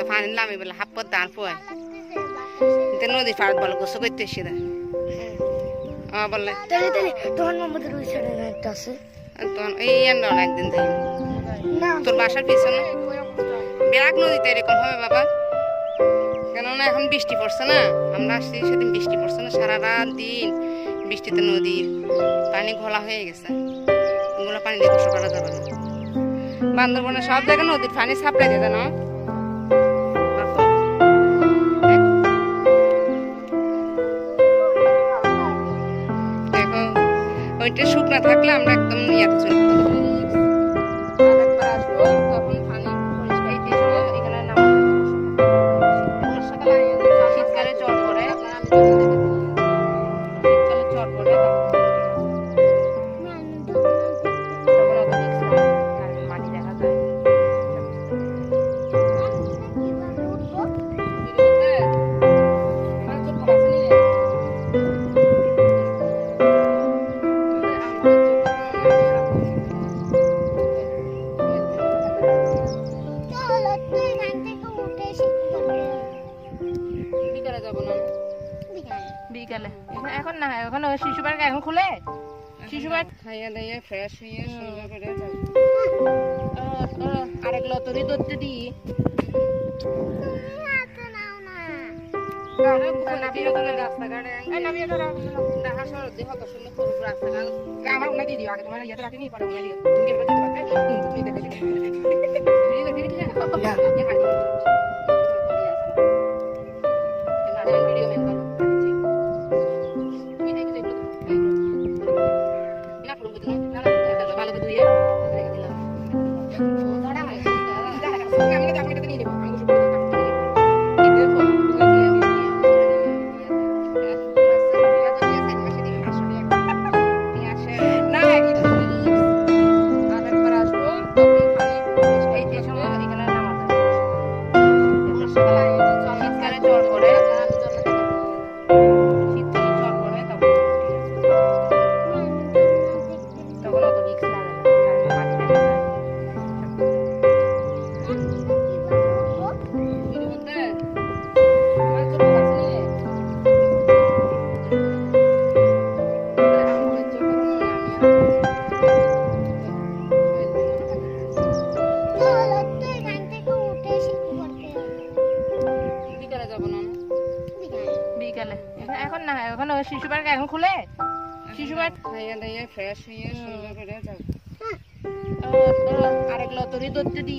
আছে পানি নামি বলে হাপ্পর দাঁড় ফুয়ায় নদীর পাড় বলে গোসল করতে এসে বললে তখন আমাদের ওই সাইডে একটা আছে তখন এই একদিন যাই তোর বাসার পিছনে ব্যাগ নদীতে এরকম হবে বাবা কেননা এখন বৃষ্টি পড়ছে না আমরা আসছি সেদিন বৃষ্টি পড়ছে না সারা রাত দিন বৃষ্টিতে নদীর পানি ঘোলা হয়ে গেছে ওগুলো পানি দিয়ে গোসল করা যাবে না বান্দরবনে সব জায়গায় নদীর পানি সাপ্লাই দিয়ে না দেখো ওইটা শুকনা থাকলে আমরা একদম ইয়াতে চলে আসবো তখন পানি এখানে শীতকালে চট করে শীতকালে চট করে মাটি দেখা যায় বিকালে এখন না এখন শিশু পার্ক এখন খুলে শিশু পার্ক খাইয়া দাইয়া ফ্রেশ হয়ে সুন্দর করে আরেক লতরি ধরতে দি আমার উন্নতি দিয়ে দিও আগে তোমার ইয়েতে রাখি নিয়ে পরে উন্নতি বিকালে এখন না এখন শিশু পার্ক এখন খুলে শিশু পার্ক খাইয়া দাইয়া ফ্রেশ হয়ে সুন্দর করে যাবে আরেক লতরি ধরতে দি